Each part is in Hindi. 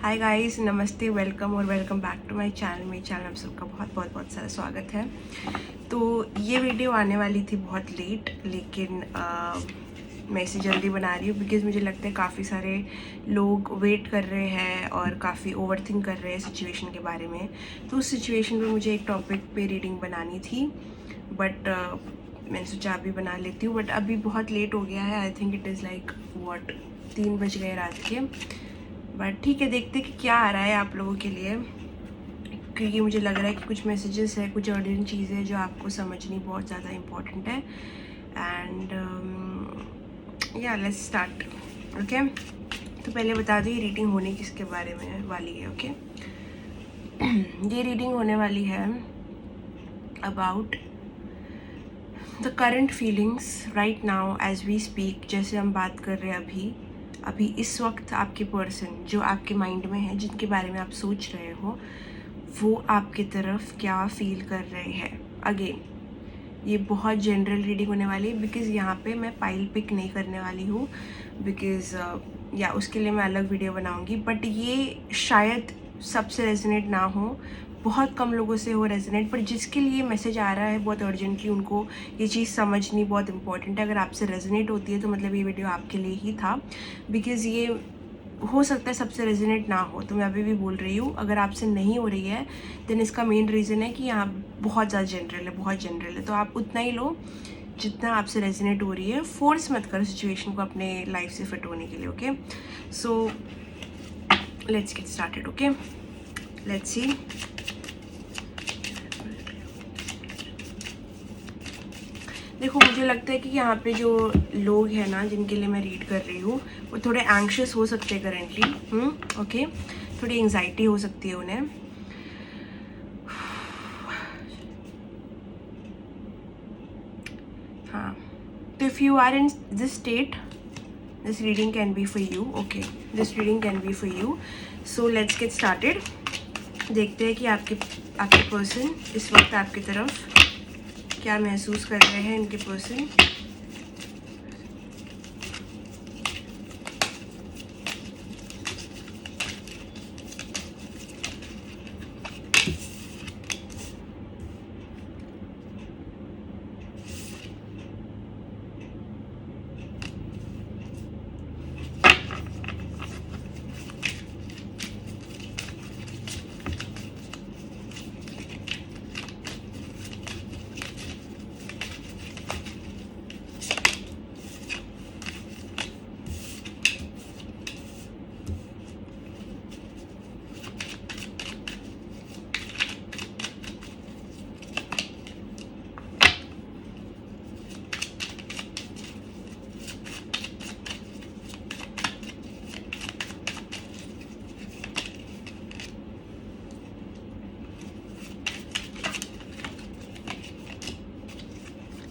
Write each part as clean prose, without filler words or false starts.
हाय गाइस, नमस्ते, वेलकम और welcome back to my channel. मेरे चैनल आप सबका बहुत बहुत बहुत सारा स्वागत है। तो ये वीडियो आने वाली थी बहुत लेट, लेकिन मैं इसे जल्दी बना रही हूँ बिकॉज़ मुझे लगता है काफ़ी सारे लोग वेट कर रहे हैं और काफ़ी ओवरथिंक कर रहे हैं सिचुएशन के बारे में। तो उस सिचुएशन पे मुझे एक टॉपिक पे रीडिंग बनानी थी, बट मैंने सोचा अभी बना लेती हूँ। बट अभी बहुत लेट हो गया है। I think it is like 3 बज गए रात के। बट ठीक है, देखते कि क्या आ रहा है आप लोगों के लिए, क्योंकि मुझे लग रहा है कि कुछ मैसेजेस है, कुछ अर्जेंट चीज़ें जो आपको समझनी बहुत ज़्यादा इम्पोर्टेंट है। एंड या लेट्स स्टार्ट। ओके, तो पहले बता दूँ ये रीडिंग होने किसके बारे में वाली है। ओके ये रीडिंग होने वाली है about the current feelings right now as we speak. जैसे हम बात कर रहे हैं अभी इस वक्त आपके पर्सन जो आपके माइंड में है, जिनके बारे में आप सोच रहे हो, वो आपके तरफ क्या फील कर रहे हैं। अगेन ये बहुत जनरल रीडिंग होने वाली है बिकॉज़ यहाँ पे मैं पाइल पिक नहीं करने वाली हूँ, बिकॉज़ या उसके लिए मैं अलग वीडियो बनाऊँगी। बट ये शायद सबसे रेजोनेट ना हो, बहुत कम लोगों से हो रेजोनेट, पर जिसके लिए मैसेज आ रहा है बहुत अर्जेंटली, उनको ये चीज़ समझनी बहुत इंपॉर्टेंट है। अगर आपसे रेजोनेट होती है तो मतलब ये वीडियो आपके लिए ही था, बिकॉज़ ये हो सकता है सबसे रेजोनेट ना हो। तो मैं अभी भी बोल रही हूँ, अगर आपसे नहीं हो रही है देन इसका मेन रीज़न है कि यहाँ बहुत ज़्यादा जनरल है, बहुत जनरल है। तो आप उतना ही लो जितना आपसे रेजोनेट हो रही है। फोर्स मत करो सिचुएशन को अपने लाइफ से फिट होने के लिए। Okay, so let's get started. Okay, let's see. देखो, मुझे लगता है कि यहाँ पे जो लोग हैं ना, जिनके लिए मैं रीड कर रही हूँ, वो थोड़े एंग्शियस हो सकते हैं करेंटली। ओके, थोड़ी एंजाइटी हो सकती है उन्हें। हाँ, तो if you are in this state, this reading can be for you. Okay, this reading can be for you. So let's get started. देखते हैं कि आपके पर्सन इस वक्त आपकी तरफ क्या महसूस कर रहे हैं। इनके पर्सन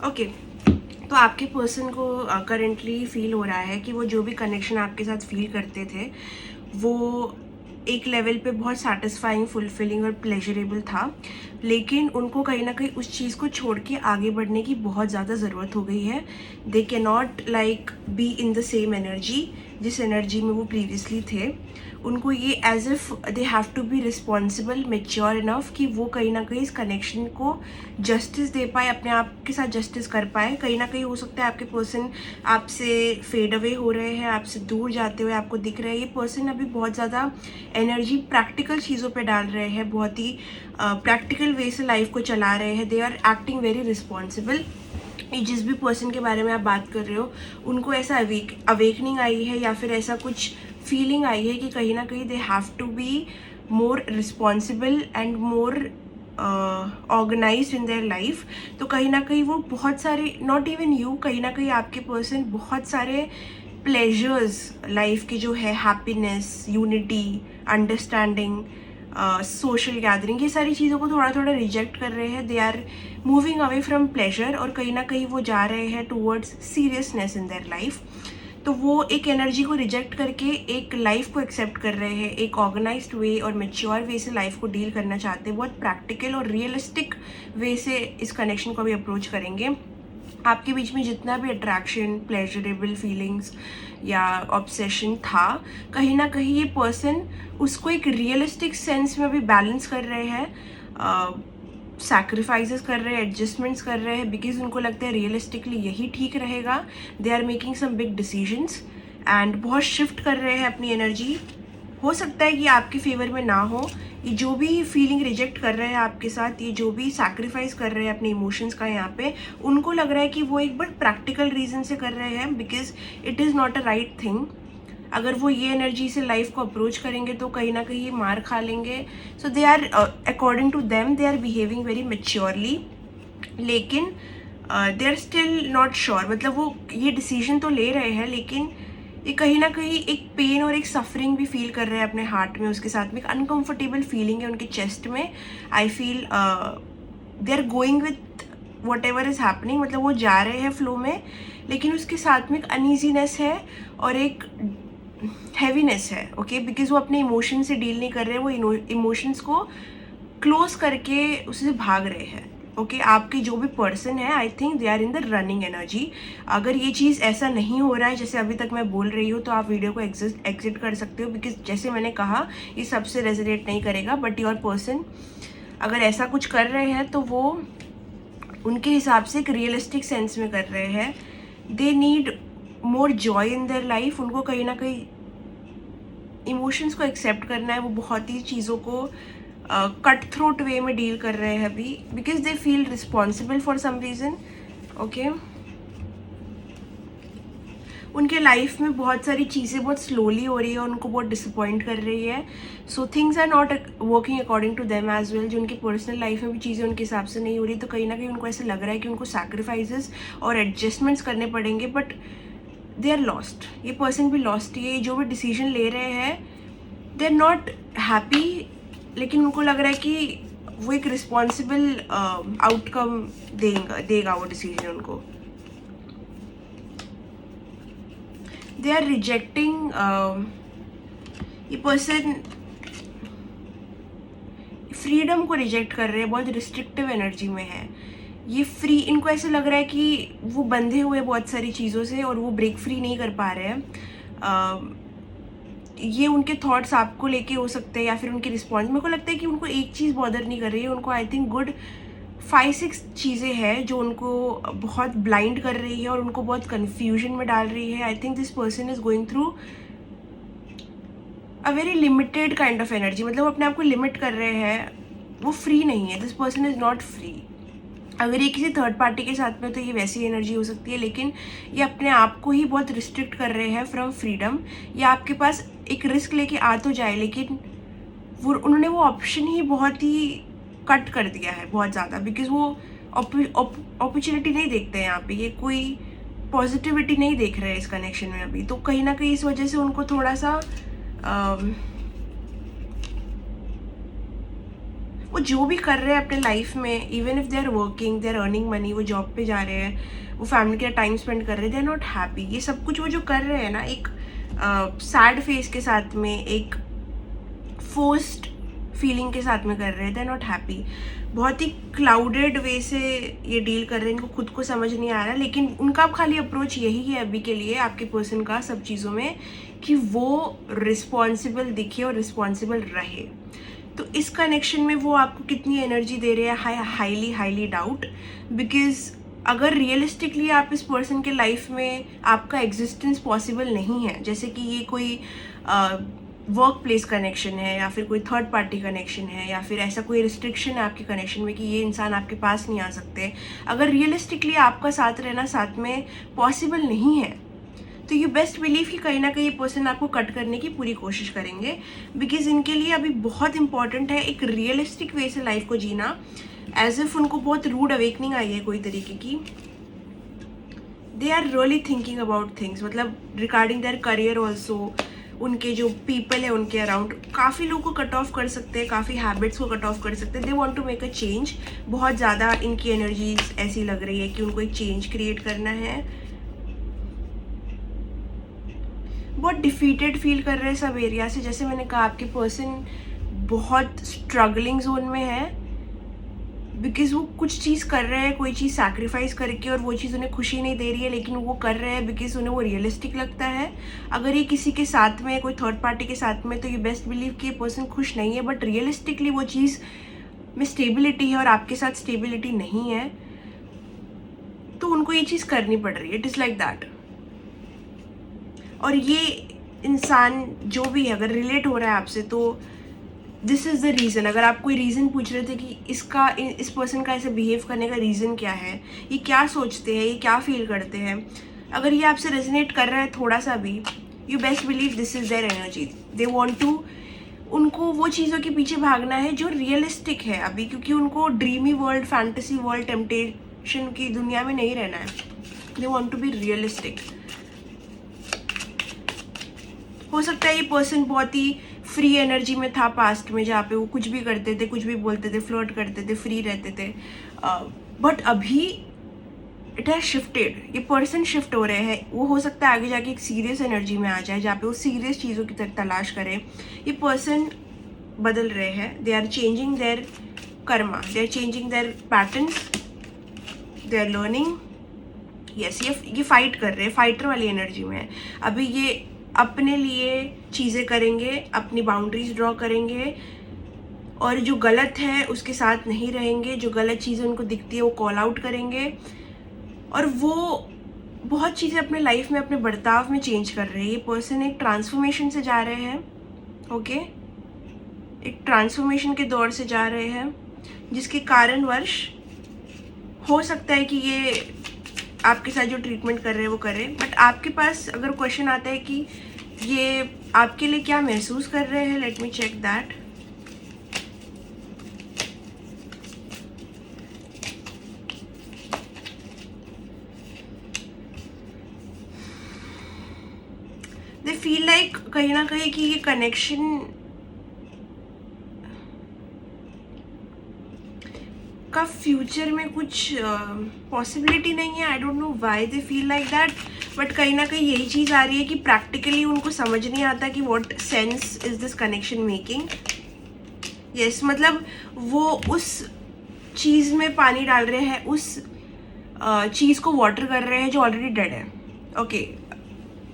ओके, तो आपके पर्सन को करेंटली फील हो रहा है कि वो जो भी कनेक्शन आपके साथ फील करते थे वो एक लेवल पे बहुत सेटिस्फाइंग, फुलफिलिंग और प्लेजरेबल था, लेकिन उनको कहीं ना कहीं उस चीज़ को छोड़ के आगे बढ़ने की बहुत ज़्यादा ज़रूरत हो गई है। They can not like be in the same energy जिस एनर्जी में वो प्रीवियसली थे। उनको ये as if they have to be responsible, mature enough कि वो कहीं ना कहीं इस कनेक्शन को जस्टिस दे पाए, अपने आप के साथ जस्टिस कर पाए। कहीं ना कहीं हो सकता है आपके पर्सन आपसे फेड अवे हो रहे हैं, आपसे दूर जाते हुए आपको दिख रहे हैं। ये पर्सन अभी बहुत ज़्यादा एनर्जी प्रैक्टिकल चीज़ों पे डाल रहे हैं, बहुत ही प्रैक्टिकल वे से लाइफ को चला रहे हैं। They are acting very responsible. जिस भी पर्सन के बारे में आप बात कर रहे हो, उनको ऐसा अवेकनिंग आई है या फिर ऐसा कुछ फीलिंग आई है कि कहीं ना कहीं they have to be more responsible and more organised in their life. तो कहीं ना कहीं वो बहुत सारे, नॉट इवन यू, कहीं ना कहीं आपके पर्सन बहुत सारे प्लेजर्स लाइफ के जो है, happiness, unity, understanding, social gathering, ये सारी चीज़ों को थोड़ा थोड़ा रिजेक्ट कर रहे हैं। They are moving away from pleasure और कहीं ना कहीं वो जा रहे हैं towards seriousness in their life. तो वो एक एनर्जी को रिजेक्ट करके एक लाइफ को एक्सेप्ट कर रहे हैं, एक ऑर्गेनाइज्ड वे और मेच्योर वे से लाइफ को डील करना चाहते हैं। बहुत प्रैक्टिकल और रियलिस्टिक वे से इस कनेक्शन को भी अप्रोच करेंगे। आपके बीच में जितना भी अट्रैक्शन, प्लेजरेबल फीलिंग्स या ऑब्सेशन था, कहीं ना कहीं ये पर्सन उसको एक रियलिस्टिक सेंस में भी बैलेंस कर रहे हैं, सैक्रिफाइसेस कर रहे हैं, एडजस्टमेंट्स कर रहे हैं, बिकॉज उनको लगता है रियलिस्टिकली यही ठीक रहेगा. They are making some big decisions and बहुत शिफ्ट कर रहे हैं अपनी एनर्जी. हो सकता है कि आपके फेवर में ना हो. ये जो भी फीलिंग रिजेक्ट कर रहे हैं आपके साथ, ये जो भी सैक्रिफाइस कर रहे हैं अपने इमोशंस का यहाँ पे, उनको लग रहा है कि वो एक बट प्रैक्टिकल रीज़न से कर रहे हैं, because it is not a right thing. अगर वो ये एनर्जी से लाइफ को अप्रोच करेंगे तो कहीं ना कहीं मार खा लेंगे. So they are according to them they are behaving very maturely, लेकिन they are still not sure. मतलब वो ये डिसीजन तो ले रहे हैं, लेकिन ये कहीं ना कहीं एक पेन और एक सफरिंग भी फील कर रहे हैं अपने हार्ट में. उसके साथ में एक अनकंफर्टेबल फीलिंग है उनके चेस्ट में. I feel they are going with whatever is happening. मतलब वो जा रहे हैं फ्लो में, लेकिन उसके साथ में एक अनईजीनेस है और एक हैवीनेस है. ओके, बिकॉज वो अपने इमोशन से डील नहीं कर रहे, वो इमोशंस को क्लोज करके उससे भाग रहे हैं. ओके, आपके जो भी पर्सन है, I think they are in the running energy. अगर ये चीज़ ऐसा नहीं हो रहा है जैसे अभी तक मैं बोल रही हूँ, तो आप वीडियो को एग्जिट कर सकते हो, बिकॉज जैसे मैंने कहा ये सबसे रेजोनेट नहीं करेगा. बट योर पर्सन अगर ऐसा कुछ कर रहे हैं तो वो उनके हिसाब से एक रियलिस्टिक सेंस में कर रहे हैं. They need more joy in their life. उनको कहीं ना कहीं इमोशंस को एक्सेप्ट करना है. वो बहुत ही चीज़ों को कट थ्रोट वे में डील कर रहे हैं अभी, because they feel responsible for some reason. Okay, उनके लाइफ में बहुत सारी चीज़ें बहुत स्लोली हो रही है, उनको बहुत डिसअपॉइंट कर रही है. So things are not working according to them as well. जो उनकी पर्सनल लाइफ में भी चीज़ें उनके हिसाब से नहीं हो रही, तो कहीं ना कहीं उनको ऐसा लग रहा है कि उनको सैक्रिफाइसेस और एडजस्टमेंट्स करने पड़ेंगे. But they are lost. ये पर्सन भी लॉस्ट. ये जो भी डिसीजन ले रहे हैं, दे आर नॉट हैप्पी, लेकिन उनको लग रहा है कि वो एक रिस्पॉन्सिबल आउटकम देगा वो डिसीजन उनको. They are rejecting. ये पर्सन फ्रीडम को रिजेक्ट कर रहे हैं, बहुत रिस्ट्रिक्टिव एनर्जी में है ये. फ्री, इनको ऐसा लग रहा है कि वो बंधे हुए बहुत सारी चीज़ों से और वो ब्रेक फ्री नहीं कर पा रहे हैं. ये उनके थॉट्स आपको लेके हो सकते हैं या फिर उनकी रिस्पॉन्स. मेरे को लगता है कि उनको एक चीज़ बॉदर नहीं कर रही है. उनको आई थिंक गुड 5-6 चीज़ें हैं जो उनको बहुत ब्लाइंड कर रही है और उनको बहुत कन्फ्यूजन में डाल रही है. I think this person is going through a very limited kind of energy. मतलब अपने आप को लिमिट कर रहे हैं, वो फ्री नहीं है. This person is not free. अगर ये किसी थर्ड पार्टी के साथ में तो ये वैसी एनर्जी हो सकती है, लेकिन ये अपने आप को ही बहुत रिस्ट्रिक्ट कर रहे हैं फ्रॉम फ्रीडम. या आपके पास एक रिस्क लेके आ तो जाए, लेकिन वो उन्होंने वो ऑप्शन ही बहुत ही कट कर दिया है बहुत ज़्यादा, बिकॉज वो अपॉर्चुनिटी नहीं देखते हैं यहाँ पे. ये कोई पॉजिटिविटी नहीं देख रहे हैं इस कनेक्शन में अभी. तो कहीं ना कहीं इस वजह से उनको थोड़ा सा वो जो भी कर रहे हैं अपने लाइफ में, even if they are working, they are earning money, वो जॉब पे जा रहे हैं, वो फैमिली के टाइम स्पेंड कर रहे हैं, दे आर नॉट हैप्पी. ये सब कुछ वो जो कर रहे हैं ना, एक सैड फेस के साथ में, एक फोर्स्ड फीलिंग के साथ में कर रहे हैं. They are not happy. बहुत ही क्लाउडेड वे से ये डील कर रहे हैं. इनको खुद को समझ नहीं आ रहा, लेकिन उनका खाली अप्रोच यही है अभी के लिए आपके पर्सन का सब चीज़ों में, कि वो रिस्पॉन्सिबल दिखे और रिस्पॉन्सिबल रहे. तो इस कनेक्शन में वो आपको कितनी एनर्जी दे रहे हैं, हाईली डाउट. बिकॉज अगर रियलिस्टिकली आप इस पर्सन के लाइफ में आपका एग्जिस्टेंस पॉसिबल नहीं है, जैसे कि ये कोई वर्क प्लेस कनेक्शन है या फिर कोई थर्ड पार्टी कनेक्शन है या फिर ऐसा कोई रिस्ट्रिक्शन है आपके कनेक्शन में कि ये इंसान आपके पास नहीं आ सकते, अगर रियलिस्टिकली आपका साथ रहना साथ में पॉसिबल नहीं है, तो यू बेस्ट बिलीव कि कहीं ना कहीं ये पर्सन आपको कट करने की पूरी कोशिश करेंगे. बिकॉज इनके लिए अभी बहुत इंपॉर्टेंट है एक रियलिस्टिक वे से लाइफ को जीना. एज इफ उनको बहुत रूड अवेकनिंग आई है कोई तरीके की. They are really thinking about things, मतलब रिगार्डिंग देयर करियर ऑल्सो. उनके जो पीपल है उनके अराउंड काफ़ी लोगों को कट ऑफ कर सकते हैं, काफ़ी हैबिट्स को कट ऑफ कर सकते हैं. They want to make a change. बहुत ज़्यादा इनकी एनर्जीज ऐसी लग रही है कि उनको एक चेंज क्रिएट करना है. बहुत डिफीटेड फील कर रहे हैं सब एरिया से. जैसे मैंने कहा आपके पर्सन बहुत स्ट्रगलिंग जोन में है. बिकॉज वो कुछ चीज़ कर रहे हैं, कोई चीज़ सैक्रिफाइस करके, और वो चीज़ उन्हें खुशी नहीं दे रही है, लेकिन वो कर रहे हैं बिकॉज उन्हें वो रियलिस्टिक लगता है। अगर ये किसी के साथ में, कोई थर्ड पार्टी के साथ में, तो ये बेस्ट बिलीव कि ये पर्सन खुश नहीं है, बट रियलिस्टिकली वो चीज़ में स्टेबिलिटी है और आपके साथ स्टेबिलिटी नहीं है, तो उनको ये चीज़ करनी पड़ रही है। It is like that. और ये इंसान जो भी है, अगर रिलेट हो रहा है आपसे, तो दिस इज़ द रीज़न। अगर आप कोई रीज़न पूछ रहे थे कि इस पर्सन का ऐसे बिहेव करने का रीज़न क्या है, ये क्या सोचते हैं, ये क्या फील करते हैं, अगर ये आपसे रेजोनेट कर रहा है थोड़ा सा भी, you best believe this is their energy. They want to, उनको वो चीज़ों के पीछे भागना है जो रियलिस्टिक है अभी, क्योंकि उनको dreamy world, fantasy world, temptation की दुनिया में नहीं रहना है। They want to be realistic. हो सकता है ये पर्सन बहुत ही फ्री एनर्जी में था पास्ट में, जहाँ पे वो कुछ भी करते थे, कुछ भी बोलते थे, फ्लर्ट करते थे, फ्री रहते थे, बट अभी इट हैज शिफ्टेड। ये पर्सन शिफ्ट हो रहे हैं। वो हो सकता है आगे जाके एक सीरियस एनर्जी में आ जाए, जहाँ पे वो सीरियस चीज़ों की तलाश करें। ये पर्सन बदल रहे हैं। They are changing their karma, they are changing their patterns, they are learning. Yes, ये फाइट कर रहे हैं, फाइटर वाली एनर्जी में है अभी। ये अपने लिए चीज़ें करेंगे, अपनी बाउंड्रीज ड्रॉ करेंगे, और जो गलत है उसके साथ नहीं रहेंगे। जो गलत चीज़ें उनको दिखती है वो कॉल आउट करेंगे, और वो बहुत चीज़ें अपने लाइफ में, अपने बर्ताव में चेंज कर रहे हैं। ये पर्सन एक ट्रांसफॉर्मेशन से जा रहे हैं, ओके, एक ट्रांसफॉर्मेशन के दौर से जा रहे हैं, जिसके कारणवश हो सकता है कि ये आपके साथ जो ट्रीटमेंट कर रहे हैं वो करें। बट आपके पास अगर क्वेश्चन आता है कि ये आपके लिए क्या महसूस कर रहे हैं, let me check that. They feel like कहीं ना कहीं कि ये कनेक्शन का फ्यूचर में कुछ पॉसिबिलिटी नहीं है। आई don't know why they feel like that, but कहीं ना कहीं यही चीज़ आ रही है कि प्रैक्टिकली उनको समझ नहीं आता कि what sense is this connection making. Yes, मतलब वो उस चीज़ में पानी डाल रहे हैं, उस चीज़ को वाटर कर रहे हैं जो ऑलरेडी डेड है। Okay,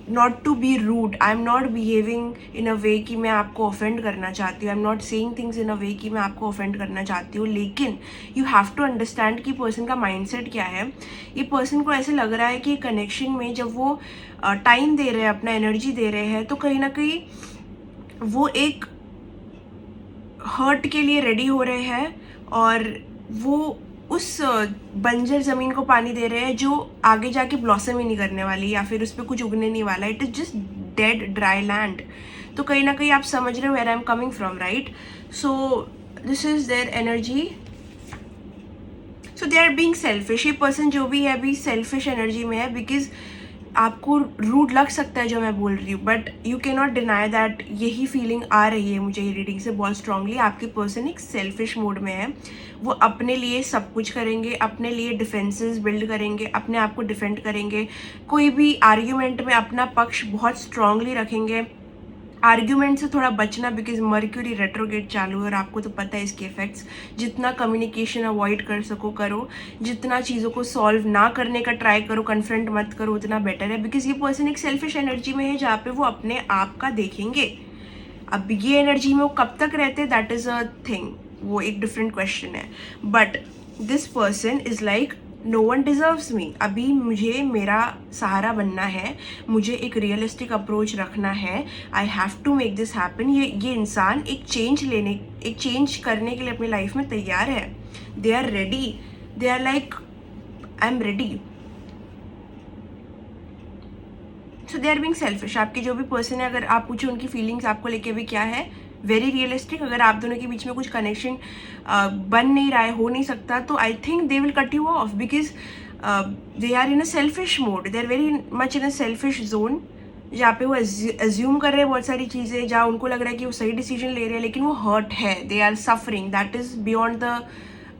not to be rude, I am not behaving in a way कि मैं आपको ऑफेंड करना चाहती हूँ, I am not saying things in a way कि मैं आपको ऑफेंड करना चाहती हूँ, लेकिन यू हैव टू अंडरस्टैंड कि पर्सन का माइंडसेट क्या है। ये पर्सन को ऐसे लग रहा है कि कनेक्शन में जब वो टाइम दे रहे हैं, अपना एनर्जी दे रहे हैं, तो कहीं ना कहीं वो एक हर्ट के लिए रेडी हो रहे हैं, और वो उस बंजर ज़मीन को पानी दे रहे हैं जो आगे जाके ब्लॉसम ही नहीं करने वाली, या फिर उस पर कुछ उगने नहीं वाला। It is just dead dry land. तो कहीं ना कहीं आप समझ रहे हो where I am coming from, right? So this is their energy. So they are being selfish. ये पर्सन जो भी है अभी सेल्फिश एनर्जी में है, बिकॉज आपको रूड लग सकता है जो मैं बोल रही हूँ, but you can not deny that यही फीलिंग आ रही है मुझे ये रीडिंग से बहुत स्ट्रांगली। आपके पर्सन एक सेल्फिश मोड में है। वो अपने लिए सब कुछ करेंगे, अपने लिए डिफेंसेस बिल्ड करेंगे, अपने आप को डिफेंड करेंगे, कोई भी आर्ग्यूमेंट में अपना पक्ष बहुत स्ट्रांगली रखेंगे। आर्ग्यूमेंट से थोड़ा बचना, बिकॉज मर्क्यूरी रेट्रोगेट चालू है और आपको तो पता है इसके इफेक्ट्स। जितना कम्युनिकेशन अवॉइड कर सको करो, जितना चीज़ों को सॉल्व ना करने का ट्राई करो, कन्फ्रंट मत करो, उतना बेटर है। बिकॉज ये पर्सन एक सेल्फिश एनर्जी में है, जहाँ पे वो अपने आप का देखेंगे। अब ये एनर्जी में वो कब तक रहते, दैट इज़ अ थिंग, वो एक डिफरेंट क्वेश्चन है। But this person is like no one deserves me. अभी मुझे मेरा सहारा बनना है, मुझे एक रियलिस्टिक अप्रोच रखना है, I have to make this happen. ये इंसान एक चेंज करने के लिए अपनी लाइफ में तैयार है। They are ready, they are like I am ready. So they are being selfish. आपके जो भी पर्सन है, अगर आप पूछे उनकी फीलिंग्स आपको लेके अभी क्या है, वेरी रियलिस्टिक। अगर आप दोनों के बीच में कुछ कनेक्शन बन नहीं रहा है, हो नहीं सकता, तो I think they will cut you off, because they are in a selfish mode, they are very much in a selfish zone, जहाँ पे वो एज्यूम कर रहे हैं बहुत सारी चीज़ें, जहाँ उनको लग रहा है कि वो सही डिसीजन ले रहे हैं, लेकिन वो हर्ट है, they are suffering, that is beyond the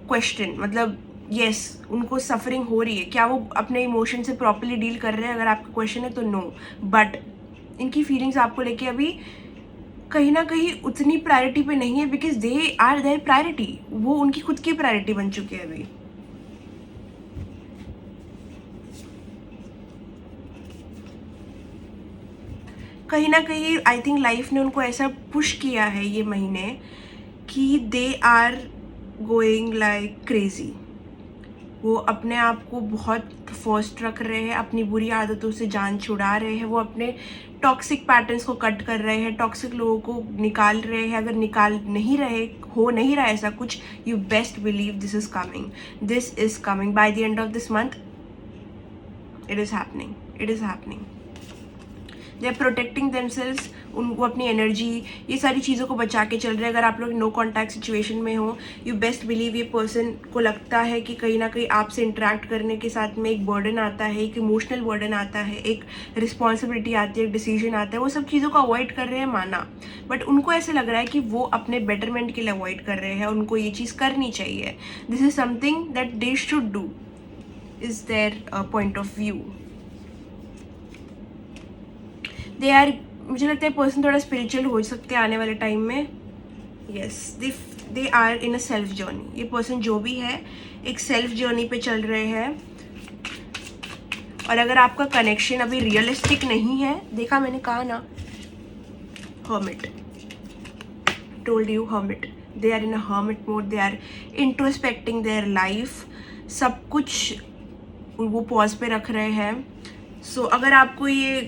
question. मतलब येस, उनको सफरिंग हो रही है। क्या वो अपने इमोशन से प्रॉपरली डील कर रहे हैं, अगर आपका क्वेश्चन है तो नो। बट इनकी फीलिंग्स आपको लेके अभी कहीं ना कहीं उतनी प्रायोरिटी पे नहीं है, because they are their priority, वो उनकी खुद की प्रायोरिटी बन चुके हैं अभी। कहीं ना कहीं आई थिंक लाइफ ने उनको ऐसा पुश किया है ये महीने कि they are going like crazy. वो अपने आप को बहुत फर्स्ट रख रहे हैं, अपनी बुरी आदतों से जान छुड़ा रहे हैं, वो अपने टॉक्सिक पैटर्न्स को कट कर रहे हैं, टॉक्सिक लोगों को निकाल रहे हैं। अगर निकाल नहीं रहे, हो नहीं रहा ऐसा कुछ, you best believe this is coming by the end of this month. It is happening. They are protecting themselves, उनको अपनी एनर्जी, ये सारी चीज़ों को बचा के चल रहे हैं। अगर आप लोग नो कॉन्टैक्ट सिचुएशन में हो, यू बेस्ट बिलीव ये पर्सन को लगता है कि कहीं ना कहीं आपसे इंटरेक्ट करने के साथ में एक बर्डन आता है, एक इमोशनल बर्डन आता है, एक रिस्पॉन्सिबिलिटी आती है, एक डिसीजन आता है। वो सब चीज़ों को अवॉइड कर रहे हैं माना, बट उनको ऐसे लग रहा है कि वो अपने बेटरमेंट के लिए अवॉइड कर रहे हैं, उनको ये चीज़ करनी चाहिए। This is something that they should do, is their point of view. They are, मुझे लगता है पर्सन थोड़ा स्पिरिचुअल हो सकते हैं आने वाले टाइम में। Yes, they are in a self journey. ये पर्सन जो भी है एक सेल्फ जर्नी पे चल रहे हैं। और अगर आपका कनेक्शन अभी रियलिस्टिक नहीं है, देखा मैंने कहा ना, hermit, told you hermit, they are in a hermit mode, they are introspecting their life, सब कुछ वो पॉज पे रख रहे हैं। सो अगर आपको ये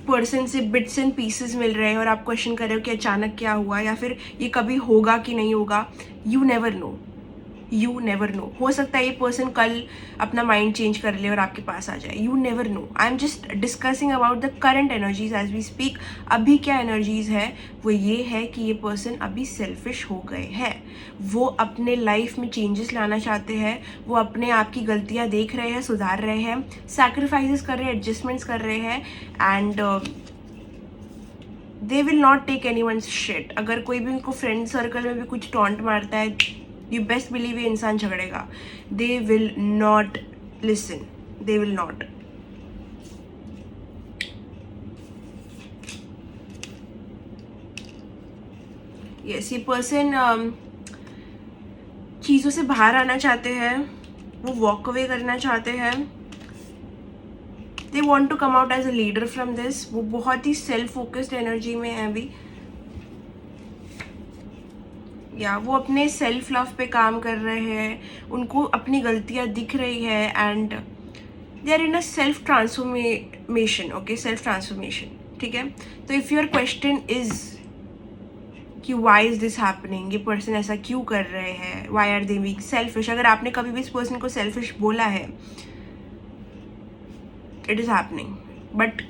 पर्सन से बिट्स एंड पीसेस मिल रहे हैं और आप क्वेश्चन कर रहे हो कि अचानक क्या हुआ या फिर ये कभी होगा कि नहीं होगा, यू नेवर नो। हो सकता है ये पर्सन कल अपना माइंड चेंज कर ले और आपके पास आ जाए, you never know. I am just discussing about the current energies as we speak. अभी क्या एनर्जीज है वो ये है कि ये पर्सन अभी सेल्फिश हो गए हैं, वो अपने लाइफ में चेंजेस लाना चाहते हैं, वो अपने आप की गलतियाँ देख रहे हैं, सुधार रहे हैं, सैक्रिफाइसेस कर रहे हैं, एडजस्टमेंट्स कर रहे हैं, and they will not take anyone's shit. अगर कोई भी उनको फ्रेंड सर्कल में भी कुछ टॉन्ट मारता है, यू बेस्ट बिलीव ये इंसान झगड़ेगा। They will not listen, they will not. Yes, ये पर्सन चीज़ों से बाहर आना चाहते हैं, वो वॉक अवे करना चाहते हैं। They want to come out as a leader from this. वो बहुत ही सेल्फ फोकस्ड एनर्जी में है अभी, या वो अपने सेल्फ लव पे काम कर रहे हैं, उनको अपनी गलतियाँ दिख रही है, and they are in a self transformation. Okay, self transformation, ठीक है। तो इफ़ योर क्वेश्चन इज कि वाई इज दिस हैपनिंग, ये पर्सन ऐसा क्यों कर रहे हैं, why are they being selfish, अगर आपने कभी भी इस पर्सन को सेल्फिश बोला है, इट इज़ हैपनिंग। बट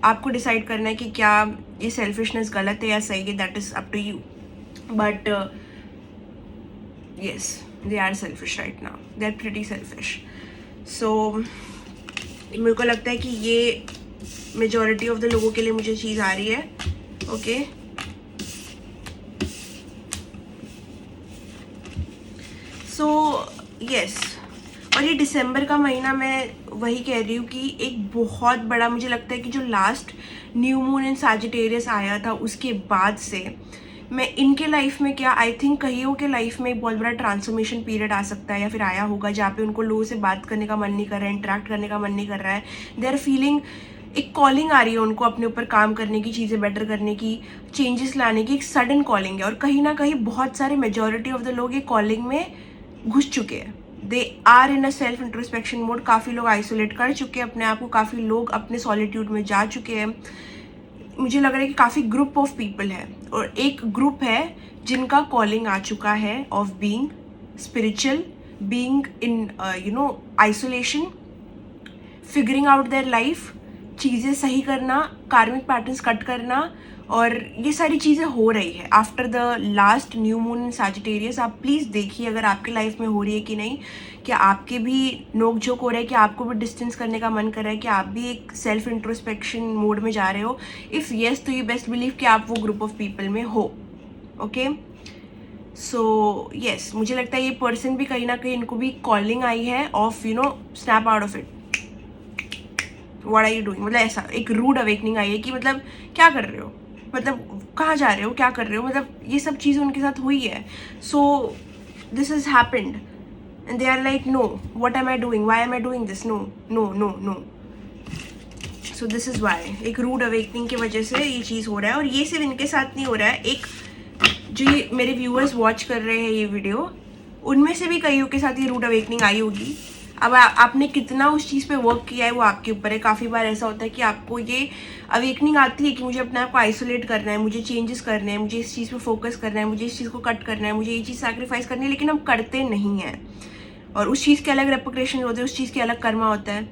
आपको डिसाइड करना है कि क्या ये सेल्फिशनेस गलत है या सही है, that is up to you. But yes, they are selfish right now, they are pretty selfish. So मेरे को लगता है कि ये मेजॉरिटी ऑफ द लोगों के लिए मुझे चीज़ आ रही है। ओके, सो यस, और ये दिसंबर का महीना मैं वही कह रही हूँ कि एक बहुत बड़ा, मुझे लगता है कि जो last new moon in Sagittarius आया था उसके बाद से मैं इनके लाइफ में क्या, आई थिंक कईयों के लाइफ में एक बहुत बड़ा ट्रांसफॉर्मेशन पीरियड आ सकता है या फिर आया होगा, जहाँ पे उनको लोगों से बात करने का मन नहीं कर रहा है, इंटरेक्ट करने का मन नहीं कर रहा है। दे आर फीलिंग, एक कॉलिंग आ रही है उनको अपने ऊपर काम करने की, चीज़ें बेटर करने की, चेंजेस लाने की, एक सडन कॉलिंग है। और कहीं ना कहीं बहुत सारे मेजॉरिटी ऑफ द लोग ये कॉलिंग में घुस चुके हैं। They are in a self introspection mode. काफ़ी लोग आइसोलेट कर चुके हैं अपने आप को, काफ़ी लोग अपने सॉलिट्यूड में जा चुके हैं। मुझे लग रहा है कि काफ़ी ग्रुप ऑफ पीपल है, और एक ग्रुप है जिनका कॉलिंग आ चुका है of being spiritual, being in isolation, figuring out their life, चीज़ें सही करना, कार्मिक पैटर्न्स कट करना, और ये सारी चीज़ें हो रही है after the last new moon in Sagittarius. आप प्लीज़ देखिए अगर आपकी लाइफ में हो रही है कि नहीं, क्या आपके भी नोक झोंक हो रहा है, कि आपको भी डिस्टेंस करने का मन कर रहा है, कि आप भी एक सेल्फ इंट्रोस्पेक्शन मोड में जा रहे हो। इफ़ येस, तो यू बेस्ट बिलीव कि आप वो ग्रुप ऑफ पीपल में हो। ओके, सो येस, मुझे लगता है ये पर्सन भी कहीं ना कहीं, इनको भी कॉलिंग आई है of snap out of it, what are you doing, मतलब ऐसा एक रूड अवेकनिंग आई है कि मतलब क्या कर रहे हो, मतलब कहाँ जा रहे हो, क्या कर रहे हो, मतलब ये सब चीज़ें उनके साथ हुई है. So this is happened and they are like no, what am I doing, why am I doing this, no no no no. So this is why एक रूड अवेकनिंग की वजह से ये चीज़ हो रहा है. और ये सिर्फ इनके साथ नहीं हो रहा है, एक जो ये मेरे व्यूअर्स वॉच कर रहे हैं ये वीडियो, उनमें से भी कईयों के साथ ये रूड अवेकनिंग आई होगी. अब आपने कितना उस चीज़ पे वर्क किया है वो आपके ऊपर है. काफ़ी बार ऐसा होता है कि आपको ये अवेकनिंग आती है कि मुझे अपने आप को आइसोलेट करना है, मुझे चेंजेस करने हैं, मुझे इस चीज़ पे फोकस करना है, मुझे इस चीज़ को कट करना है, मुझे ये चीज़ सैक्रिफाइस करनी है, लेकिन हम करते नहीं हैं. और उस चीज़ के अलग रेपरेशन होते हैं, उस चीज़ के अलग कर्मा होता है.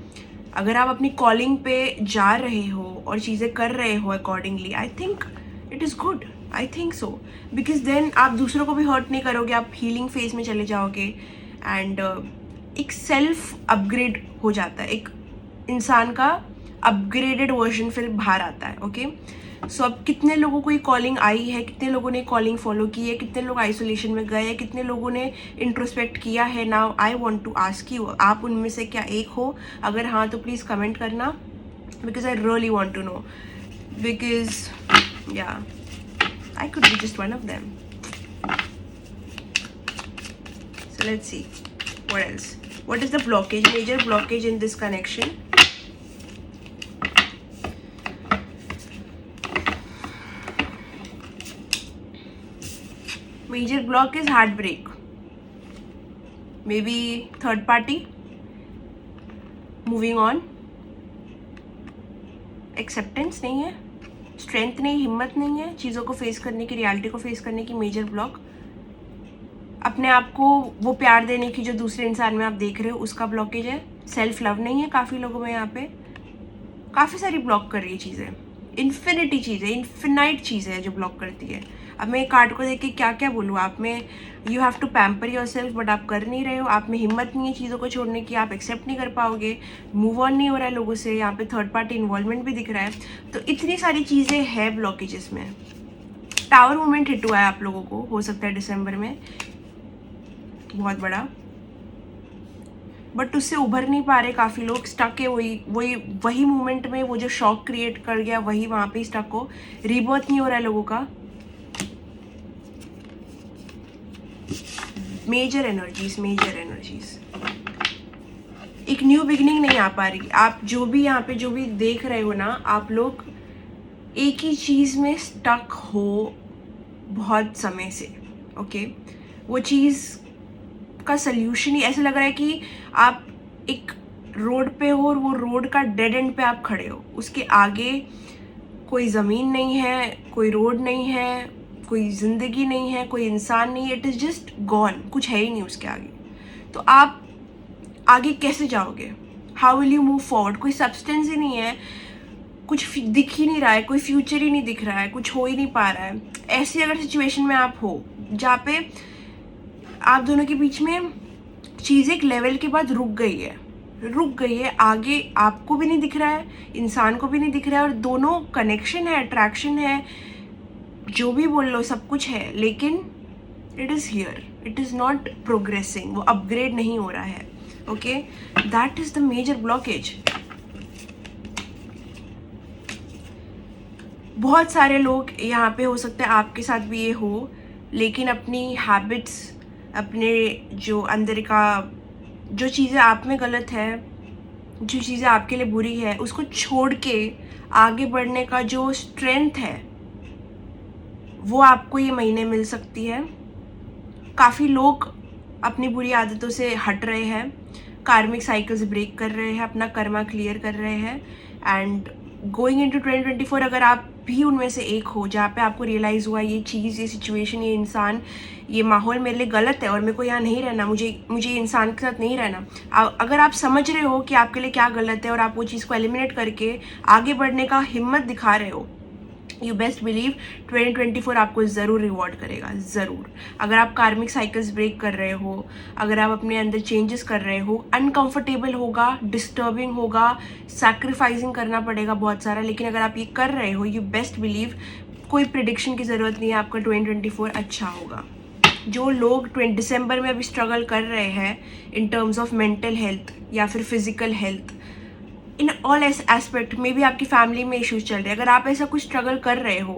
अगर आप अपनी कॉलिंग पे जा रहे हो और चीज़ें कर रहे हो accordingly, I think it is good. I think so, because then आप दूसरों को भी हर्ट नहीं करोगे, आप हीलिंग फेज में चले जाओगे एंड एक सेल्फ अपग्रेड हो जाता है. एक इंसान का अपग्रेडेड वर्जन फिर बाहर आता है. ओके, सो अब कितने लोगों को ये कॉलिंग आई है, कितने लोगों ने कॉलिंग फॉलो की है, कितने लोग आइसोलेशन में गए हैं, कितने लोगों ने इंट्रोस्पेक्ट किया है. Now I want to ask you, आप उनमें से क्या एक हो? अगर हाँ तो प्लीज़ कमेंट करना, because I really want to know, because या I could be just one of them. So let's see what else. What is the blockage, major blockage in this connection? Major block is heartbreak, maybe third party, moving on, acceptance नहीं है, स्ट्रेंथ नहीं, हिम्मत नहीं है चीज़ों को फेस करने की, रियलिटी को फेस करने की. मेजर ब्लॉक, अपने आप को वो प्यार देने की जो दूसरे इंसान में आप देख रहे हो उसका ब्लॉकेज है. सेल्फ लव नहीं है काफ़ी लोगों में. यहाँ पे काफ़ी सारी ब्लॉक कर रही है चीज़ें, इन्फिनिटी चीज़ें, इन्फिनाइट चीज़ें हैं जो ब्लॉक करती है. अब मैं कार्ड को देख के क्या क्या बोलूँ, आप में you have to pamper yourself, but आप कर नहीं रहे हो. आप में हिम्मत नहीं है चीज़ों को छोड़ने की, आप एक्सेप्ट नहीं कर पाओगे, मूव ऑन नहीं हो रहा है लोगों से. यहाँ पे थर्ड पार्टी इन्वॉल्वमेंट भी दिख रहा है. तो इतनी सारी चीज़ें हैं ब्लॉकेजेस में. टावर मूवमेंट हिट हुआ है आप लोगों को, हो सकता है दिसंबर में, बहुत बड़ा, बट उससे उभर नहीं पा रहे काफ़ी लोग. स्टक है वही मूवमेंट में, वो जो शॉक क्रिएट कर गया वही वहाँ पे स्टक हो. रीबर्थ नहीं हो रहा है लोगों का. मेजर एनर्जीज, एक न्यू बिगिनिंग नहीं आ पा रही. आप जो भी यहाँ पे जो भी देख रहे हो ना, आप लोग एक ही चीज़ में स्टक हो बहुत समय से. ओके, वो चीज़ का सल्यूशन ही ऐसा लग रहा है कि आप एक रोड पे हो और वो रोड का डेड एंड पे आप खड़े हो. उसके आगे कोई ज़मीन नहीं है, कोई रोड नहीं है, कोई ज़िंदगी नहीं है, कोई इंसान नहीं है. इट इज़ जस्ट गॉन, कुछ है ही नहीं उसके आगे. तो आप आगे कैसे जाओगे? How will you move forward? कोई सब्सटेंस ही नहीं है, कुछ दिख ही नहीं रहा है, कोई फ्यूचर ही नहीं दिख रहा है, कुछ हो ही नहीं पा रहा है. ऐसी अगर सिचुएशन में आप हो जहाँ पे आप दोनों के बीच में चीज़ एक लेवल के बाद रुक गई है, आगे आपको भी नहीं दिख रहा है, इंसान को भी नहीं दिख रहा है, और दोनों कनेक्शन है, अट्रैक्शन है, जो भी बोल लो सब कुछ है, लेकिन it is here, it is not progressing, वो अपग्रेड नहीं हो रहा है. Okay, that is the major blockage. बहुत सारे लोग यहाँ पे, हो सकता है आपके साथ भी ये हो, लेकिन अपनी हैबिट्स, अपने जो अंदर का जो चीज़ें आप में गलत है, जो चीज़ें आपके लिए बुरी है, उसको छोड़ के आगे बढ़ने का जो स्ट्रेंथ है वो आपको ये महीने मिल सकती है. काफ़ी लोग अपनी बुरी आदतों से हट रहे हैं, कार्मिक साइकिल्स ब्रेक कर रहे हैं, अपना कर्मा क्लियर कर रहे हैं. एंड गोइंग इनटू 2024, अगर आप भी उनमें से एक हो जहाँ पे आपको रियलाइज़ हुआ ये चीज़, ये सिचुएशन, ये इंसान, ये माहौल मेरे लिए गलत है और मेरे को यहाँ नहीं रहना, मुझे इंसान के साथ नहीं रहना. अगर आप समझ रहे हो कि आपके लिए क्या गलत है और आप वो चीज़ को एलिमिनेट करके आगे बढ़ने का हिम्मत दिखा रहे हो, यू बेस्ट बिलीव 2024 आपको ज़रूर रिवॉर्ड करेगा, ज़रूर. अगर आप कार्मिक साइकिल्स ब्रेक कर रहे हो, अगर आप अपने अंदर चेंजेस कर रहे हो, अनकंफर्टेबल होगा, डिस्टर्बिंग होगा, सैक्रिफाइसिंग करना पड़ेगा बहुत सारा, लेकिन अगर आप ये कर रहे हो, यू बेस्ट बिलीव कोई प्रिडिक्शन की ज़रूरत नहीं है, आपका 2024 अच्छा होगा. जो लोग दिसंबर में अभी स्ट्रगल कर रहे हैं in terms of mental health या फिर physical health, in all aspect में भी आपकी फैमिली में इश्यूज चल रहे हैं, अगर आप ऐसा कुछ स्ट्रगल कर रहे हो,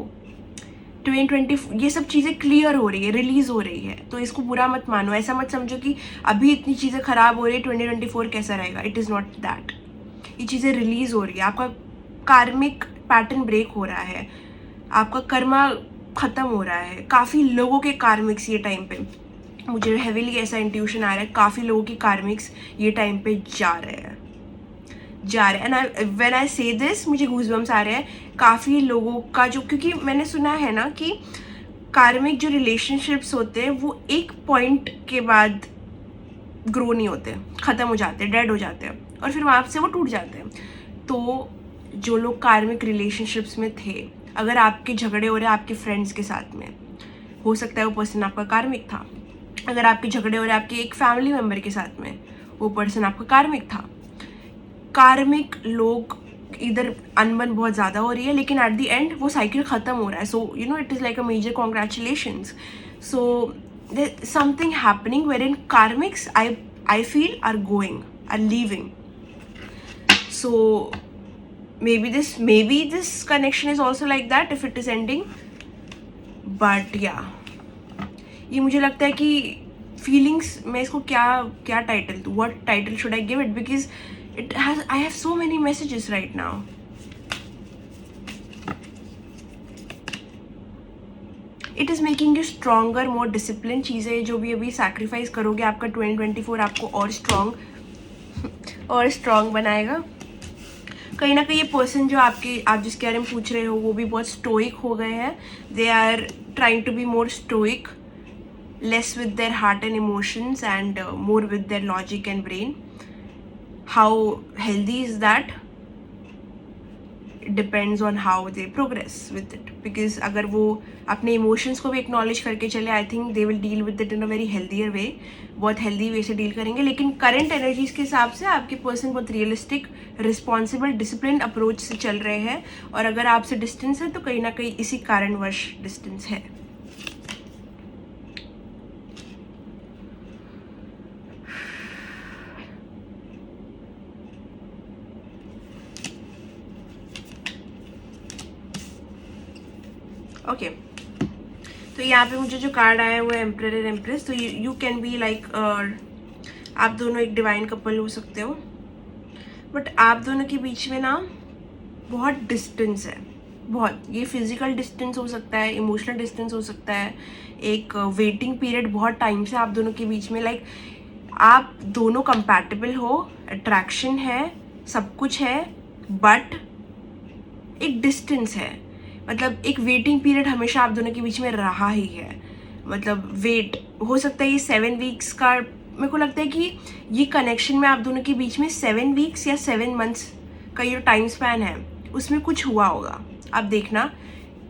2020 ये सब चीज़ें क्लियर हो रही है, रिलीज़ हो रही है, तो इसको बुरा मत मानो। ऐसा मत समझो कि अभी इतनी चीज़ें ख़राब हो रही है 2024 कैसा रहेगा। It is not that. ये चीज़ें रिलीज़ हो रही है, आपका कार्मिक पैटर्न ब्रेक हो रहा है, आपका कर्मा ख़त्म हो रहा है। काफ़ी लोगों के कार्मिक्स ये टाइम पे, मुझे हेविली ऐसा इंट्यूशन आ रहा है, काफ़ी लोगों के कार्मिक्स ये टाइम पे जा रहे हैं। एंड व्हेन आई से दिस मुझे गूज़बम्स आ रहे हैं। काफ़ी लोगों का जो, क्योंकि मैंने सुना है ना कि कार्मिक जो रिलेशनशिप्स होते हैं वो एक पॉइंट के बाद ग्रो नहीं होते, ख़त्म हो जाते हैं, डेड हो जाते हैं, और फिर वहाँ से वो टूट जाते हैं। तो जो लोग कार्मिक रिलेशनशिप्स में थे, अगर आपके झगड़े हो रहे हैं आपके फ्रेंड्स के साथ में, हो सकता है वो पर्सन आपका कार्मिक था। अगर आपके झगड़े हो रहे हैं आपके एक फैमिली मेम्बर के साथ में, वो पर्सन आपका कार्मिक था। कार्मिक लोग इधर अनबन बहुत ज़्यादा हो रही है, लेकिन एट द एंड वो साइकिल ख़त्म हो रहा है। So you know it is like a major congratulations. So something happening where in karmics I feel are going, are leaving. So maybe this connection is also like that if it is ending. But yeah, ये मुझे लगता है कि फीलिंग्स, मैं इसको क्या टाइटल दूँ, what title should I give it, because I have so many messages right now. It is making you stronger, more discipline. चीज़ें जो भी अभी सैक्रिफाइस करोगे, आपका 2024 आपको और स्ट्रॉन्ग बनाएगा. कहीं ना कहीं ये पर्सन जो आप जिसके बारे में पूछ रहे हो वो भी बहुत स्टोइक हो गए हैं. They are trying to be more stoic, less with their heart and emotions and more with their logic and brain. How healthy is that depends on how they progress with it. Because अगर वो अपने इमोशंस को भी एक्नॉलेज करके चले, I think they will deal with it in a very healthier way. बहुत हेल्दी वे से डील करेंगे. लेकिन करंट एनर्जीज के हिसाब से आपके पर्सन बहुत रियलिस्टिक, रिस्पॉन्सिबल, डिसिप्लिन अप्रोच से चल रहे हैं. और अगर आपसे डिस्टेंस है तो कहीं ना कहीं इसी कारणवश डिस्टेंस है. ओके तो यहाँ पे मुझे जो कार्ड आया है वो एम्परर एंड एम्प्रेस. तो यू कैन बी लाइक, आप दोनों एक डिवाइन कपल हो सकते हो, बट आप दोनों के बीच में ना बहुत डिस्टेंस है. बहुत, ये फिजिकल डिस्टेंस हो सकता है, इमोशनल डिस्टेंस हो सकता है, एक वेटिंग पीरियड बहुत टाइम से आप दोनों के बीच में. लाइक आप दोनों कंपैटिबल हो, अट्रैक्शन है, सब कुछ है, बट एक डिस्टेंस है. मतलब एक वेटिंग पीरियड हमेशा आप दोनों के बीच में रहा ही है. मतलब वेट हो सकता है ये 7 वीक्स का. मेरे को लगता है कि ये कनेक्शन में आप दोनों के बीच में 7 वीक्स या 7 मंथ्स का ये टाइम स्पैन है, उसमें कुछ हुआ होगा. आप देखना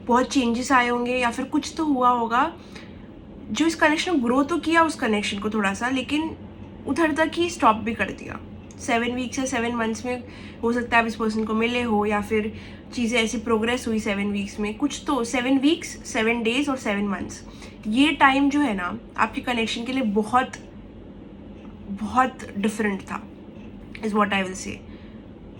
बहुत चेंजेस आए होंगे या फिर कुछ तो हुआ होगा जो इस कनेक्शन को ग्रो तो किया, उस कनेक्शन को थोड़ा सा, लेकिन उधर तक ही स्टॉप भी कर दिया. 7 वीक्स या 7 मंथ्स में हो सकता है आप इस पर्सन को मिले हो, या फिर चीज़ें ऐसी प्रोग्रेस हुई 7 वीक्स में. कुछ तो 7 वीक्स, 7 डेज और 7 मंथ्स, ये टाइम जो है ना आपके कनेक्शन के लिए बहुत बहुत डिफरेंट था, is what I will say.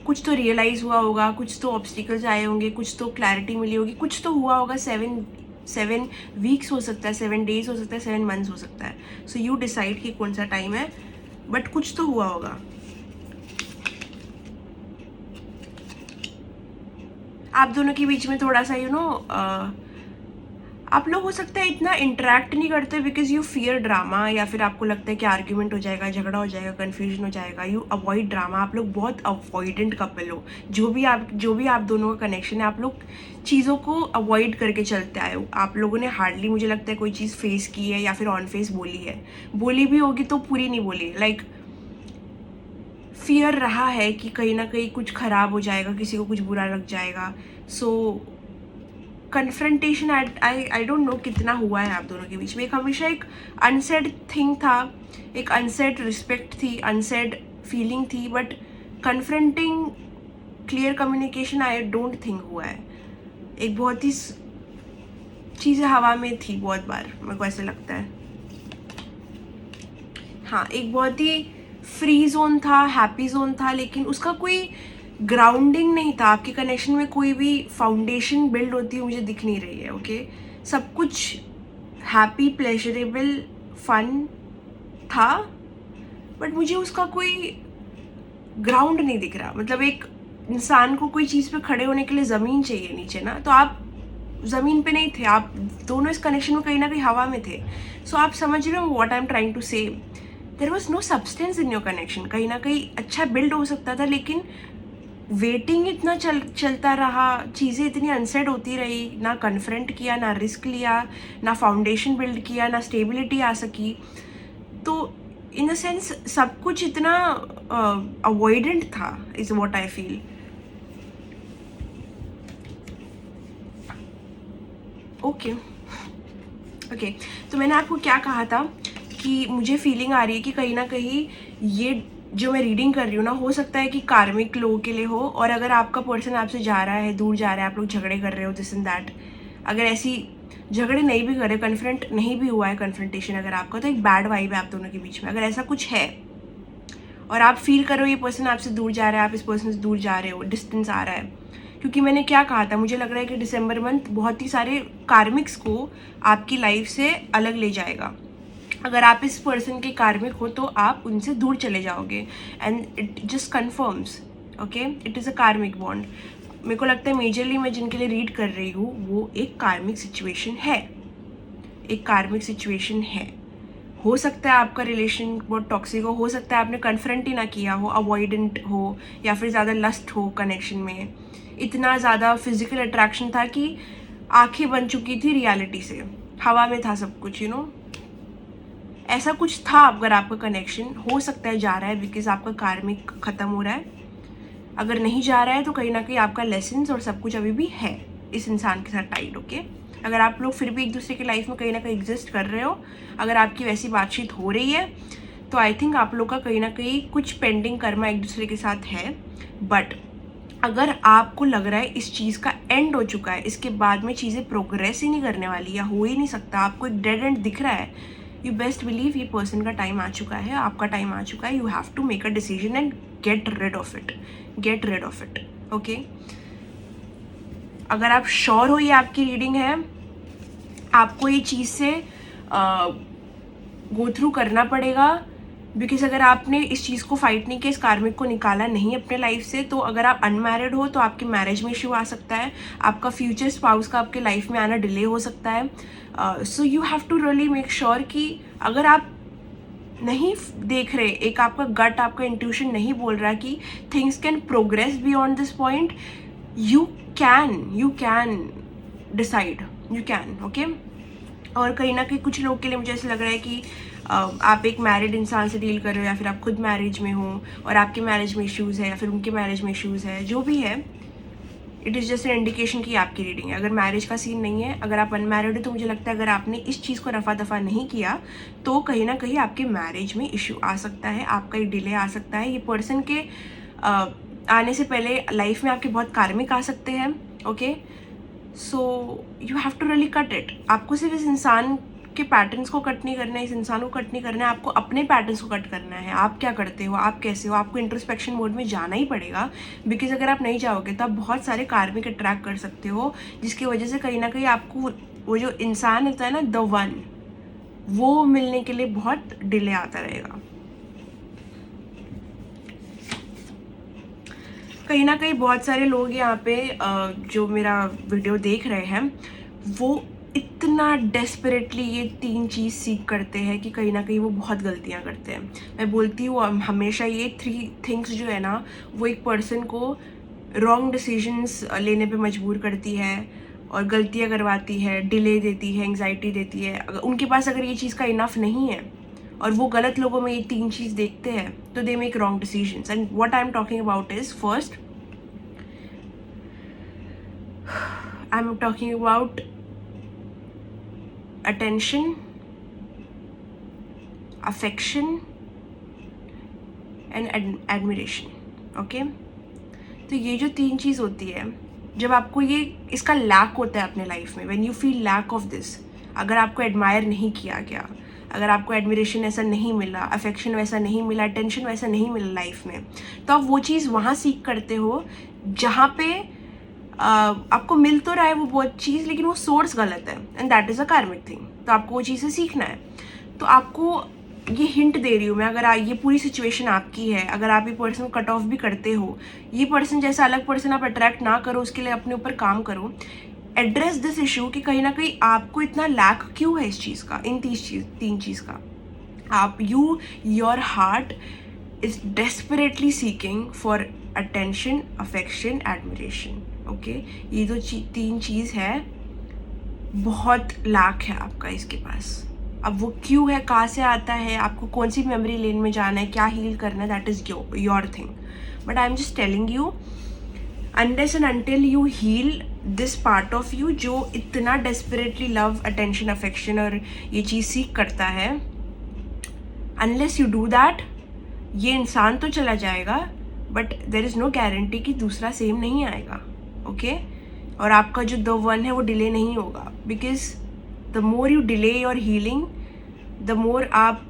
कुछ तो रियलाइज़ हुआ होगा, कुछ तो ऑब्स्टिकल्स आए होंगे, कुछ तो क्लैरिटी मिली होगी, कुछ तो हुआ होगा. 7 वीक्स हो सकता है, 7 डेज हो सकता है, 7 मंथ्स हो सकता है. सो यू डिसाइड कि कौन सा टाइम है, बट कुछ तो हुआ होगा. आप दोनों के बीच में थोड़ा सा आप लोग हो सकता है इतना इंटरेक्ट नहीं करते बिकॉज यू फियर ड्रामा, या फिर आपको लगता है कि आर्ग्यूमेंट हो जाएगा, झगड़ा हो जाएगा, कन्फ्यूजन हो जाएगा. You avoid drama. आप लोग बहुत अवॉइडेंट कपल हो. जो भी आप दोनों का कनेक्शन है, आप लोग चीज़ों को अवॉइड करके चलते आए हो. आप लोगों ने हार्डली, मुझे लगता है, कोई चीज़ फेस की है या फिर ऑन फेस बोली है. बोली भी होगी तो पूरी नहीं बोली. लाइक फियर रहा है कि कहीं ना कहीं कुछ खराब हो जाएगा, किसी को कुछ बुरा लग जाएगा. सो कन्फ्रंटेशन आई डोंट नो कितना हुआ है आप दोनों के बीच में. एक हमेशा एक अनसेड थिंग था, एक अनसेड रिस्पेक्ट थी, अनसेड फीलिंग थी, but confronting, clear communication I don't think हुआ है. एक बहुत ही चीज़ें हवा में थी बहुत बार, मेरे को ऐसे लगता है. हाँ, एक बहुत ही फ्री जोन था, हैप्पी जोन था, लेकिन उसका कोई ग्राउंडिंग नहीं था. आपके कनेक्शन में कोई भी फाउंडेशन बिल्ड होती है मुझे दिख नहीं रही है. ओके, सब कुछ हैप्पी प्लेजरेबल फन था, बट मुझे उसका कोई ग्राउंड नहीं दिख रहा। मतलब एक इंसान को कोई चीज़ पे खड़े होने के लिए ज़मीन चाहिए नीचे ना, तो आप ज़मीन पे नहीं थे, आप दोनों इस कनेक्शन में कहीं ना कहीं हवा में थे। सो आप समझ रहे हो what I am trying to say. There was no substance in your connection. कहीं ना कहीं अच्छा बिल्ड हो सकता था, लेकिन वेटिंग इतना चलता रहा, चीज़ें इतनी अनसेट होती रही, ना कन्फ्रंट किया, ना रिस्क लिया, ना फाउंडेशन बिल्ड किया, ना स्टेबिलिटी आ सकी। तो इन द सेंस सब कुछ इतना अवॉइडेंट था, is what I feel. Okay, तो मैंने आपको क्या कहा था कि मुझे फीलिंग आ रही है कि कहीं ना कहीं ये जो मैं रीडिंग कर रही हूँ ना, हो सकता है कि कार्मिक लोगों के लिए हो। और अगर आपका पर्सन आपसे जा रहा है, दूर जा रहा है, आप लोग झगड़े कर रहे हो, दिस एंड दैट, अगर ऐसी झगड़े नहीं भी करे, कन्फ्रंट नहीं भी हुआ है, कन्फ्रंटेशन अगर आपका, तो एक बैड वाइब है आप दोनों के बीच में। अगर ऐसा कुछ है और आप फील करो ये पर्सन आपसे दूर जा रहा है, आप इस पर्सन से दूर जा रहे हो, डिस्टेंस आ रहा है, क्योंकि मैंने क्या कहा था, मुझे लग रहा है कि दिसंबर मंथ बहुत ही सारे कार्मिक्स को आपकी लाइफ से अलग ले जाएगा। अगर आप इस पर्सन के कार्मिक हो तो आप उनसे दूर चले जाओगे, and it just confirms, okay, it is a कार्मिक बॉन्ड। मेरे को लगता है मेजरली मैं जिनके लिए रीड कर रही हूँ वो एक कार्मिक सिचुएशन है, एक कार्मिक सिचुएशन है। हो सकता है आपका रिलेशन बहुत टॉक्सिक हो सकता है आपने कन्फ्रंट ही ना किया हो, अवॉइडेंट हो, या फिर ज़्यादा लस्ट हो कनेक्शन में, इतना ज़्यादा फिजिकल अट्रैक्शन था कि आंखें बन चुकी थी रियलिटी से, हवा में था सब कुछ, यू नो, ऐसा कुछ था। अगर आपका कनेक्शन हो सकता है जा रहा है बिकॉज आपका कार्मिक ख़त्म हो रहा है, अगर नहीं जा रहा है तो कहीं ना कहीं आपका लेसन्स और सब कुछ अभी भी है इस इंसान के साथ टाइट, ओके। अगर आप लोग फिर भी एक दूसरे की लाइफ में कहीं ना कहीं एग्जिस्ट कर रहे हो, अगर आपकी वैसी बातचीत हो रही है, तो आई थिंक आप लोग का कहीं ना कहीं कुछ पेंडिंग कर्मा एक दूसरे के साथ है। बट अगर आपको लग रहा है इस चीज़ का एंड हो चुका है, इसके बाद में चीज़ें प्रोग्रेस ही नहीं करने वाली या हो ही नहीं सकता, आपको एक डेड एंड दिख रहा है, यू बेस्ट बिलीव ये पर्सन का टाइम आ चुका है, आपका टाइम आ चुका है। You have to make a decision and get rid of it, get rid of it, okay. अगर आप श्योर हो ये आपकी रीडिंग है, आपको ये चीज़ से गो थ्रू करना पड़ेगा, बिकॉज अगर आपने इस चीज़ को फाइट नहीं किया, इस कार्मिक को निकाला नहीं अपने लाइफ से, तो अगर आप अनमैरिड हो तो आपके मैरिज में इशू आ सकता है, आपका फ्यूचर स्पाउस का आपके लाइफ में आना डिले हो सकता है। So you have to really make sure कि अगर आप नहीं देख रहे, एक आपका गट, आपका इंट्यूशन नहीं बोल रहा कि things can progress beyond this point, you can decide, you can, okay. और कहीं ना कहीं कुछ लोग के लिए मुझे ऐसा लग रहा है कि आप एक मैरिड इंसान से डील कर रहे हो, या फिर आप खुद मैरिज में हो और आपके मैरिज में इश्यूज़ है, या फिर उनके मैरिज में इश्यूज़ है, जो भी है, it is just an indication कि आपकी रीडिंग है। अगर मैरिज का सीन नहीं है, अगर आप अनमैरिड हो, तो मुझे लगता है अगर आपने इस चीज़ को रफा दफा नहीं किया तो कहीं ना कहीं आपके मैरिज में इशू आ सकता है, आपका एक डिले आ सकता है। ये पर्सन के आने से पहले लाइफ में आपके बहुत कार्मिक आ सकते हैं, okay. So you have to really cut it. आपको सिर्फ इस इंसान के पैटर्न्स को कट नहीं करना है, इस इंसान को कट नहीं करना है, आपको अपने पैटर्न्स को कट करना है। आप क्या करते हो, आप कैसे हो, आपको इंट्रोस्पेक्शन मोड में जाना ही पड़ेगा, बिकॉज अगर आप नहीं जाओगे तो आप बहुत सारे कार्मिक अट्रैक्ट कर सकते हो, जिसकी वजह से कहीं ना कहीं आपको वो जो इंसान होता है ना, द वन, वो मिलने के लिए बहुत डिले आता रहेगा। कहीं ना कहीं बहुत सारे लोग यहाँ पे जो मेरा वीडियो देख रहे हैं, वो इतना डेस्परेटली ये 3 चीज़ सीख करते हैं कि कहीं ना कहीं वो बहुत गलतियाँ करते हैं। मैं बोलती हूँ हमेशा ये 3 थिंग्स जो है ना, वो एक पर्सन को रॉन्ग डिसीजंस लेने पे मजबूर करती है और गलतियाँ करवाती है, डिले देती है, एंग्जाइटी देती है। अगर उनके पास अगर ये चीज़ का इनफ नहीं है और वो गलत लोगों में ये 3 चीज़ देखते हैं, तो they make wrong decisions. And what I am talking about is, first I am talking about attention, affection and admiration, okay? तो ये जो 3 चीज़ होती है, जब आपको ये इसका लैक होता है अपने लाइफ में, when you feel lack of this, अगर आपको एडमायर नहीं किया गया, अगर आपको एडमिरेशन ऐसा नहीं मिला, अफेक्शन वैसा नहीं मिला, अटेंशन वैसा नहीं मिला लाइफ में, तो आप वो चीज़ वहाँ सीख करते हो जहाँ पे आपको मिल तो रहा है वो बहुत चीज़, लेकिन वो सोर्स गलत है, एंड दैट इज़ अ कार्मिक थिंग। तो आपको वो चीज़ से सीखना है। तो आपको ये हिंट दे रही हूँ मैं, अगर ये पूरी सिचुएशन आपकी है, अगर आप ये पर्सन कट ऑफ भी करते हो, ये पर्सन जैसा अलग पर्सन आप अट्रैक्ट ना करो, उसके लिए अपने ऊपर काम करो। एड्रेस दिस इशू कि कहीं ना कहीं आपको इतना लैक क्यों है इस चीज़ का, इन तीन चीज़ का। आप your heart is desperately seeking for attention, affection, admiration. Okay, ये जो तीन चीज़ है, बहुत लैक है आपका इसके पास। अब वो क्यों है, कहाँ से आता है, आपको कौन सी मेमोरी लेन में जाना है, क्या हील करना है, that is your thing. But I am just telling you, unless and until you heal this part of you जो इतना डेस्परेटली लव, अटेंशन, अफेक्शन और ये चीज़ सीख करता है, अनलेस यू डू दैट, ये इंसान तो चला जाएगा, but there is no guarantee कि दूसरा सेम नहीं आएगा। ओके और आपका जो द वन है वो डिले नहीं होगा, because the more you delay your healing, the more आप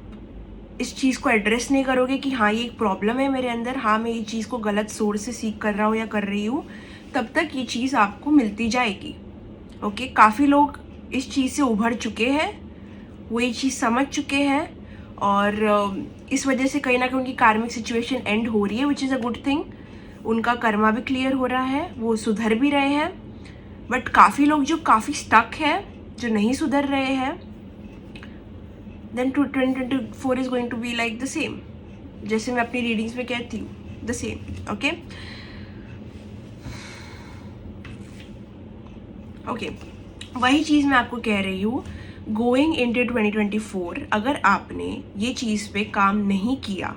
इस चीज़ को एड्रेस नहीं करोगे कि हाँ ये एक प्रॉब्लम है मेरे अंदर, हाँ मैं ये चीज़ को गलत सोर्स से सीख कर रहा हूँ या कर रही हूँ, तब तक ये चीज़ आपको मिलती जाएगी। ओके, काफ़ी लोग इस चीज़ से उभर चुके हैं, वो ये चीज़ समझ चुके हैं, और इस वजह से कहीं ना कहीं उनकी कार्मिक सिचुएशन एंड हो रही है, which is a good thing. उनका कर्मा भी क्लियर हो रहा है, वो सुधर भी रहे हैं। बट काफ़ी लोग जो काफ़ी स्टक है, जो नहीं सुधर रहे हैं, then 2024 is going to be like the same, जैसे मैं अपनी रीडिंग्स में कहती हूँ, द सेम। ओके ओके, वही चीज़ मैं आपको कह रही हूँ। गोइंग इनटू 2024, अगर आपने ये चीज़ पे काम नहीं किया,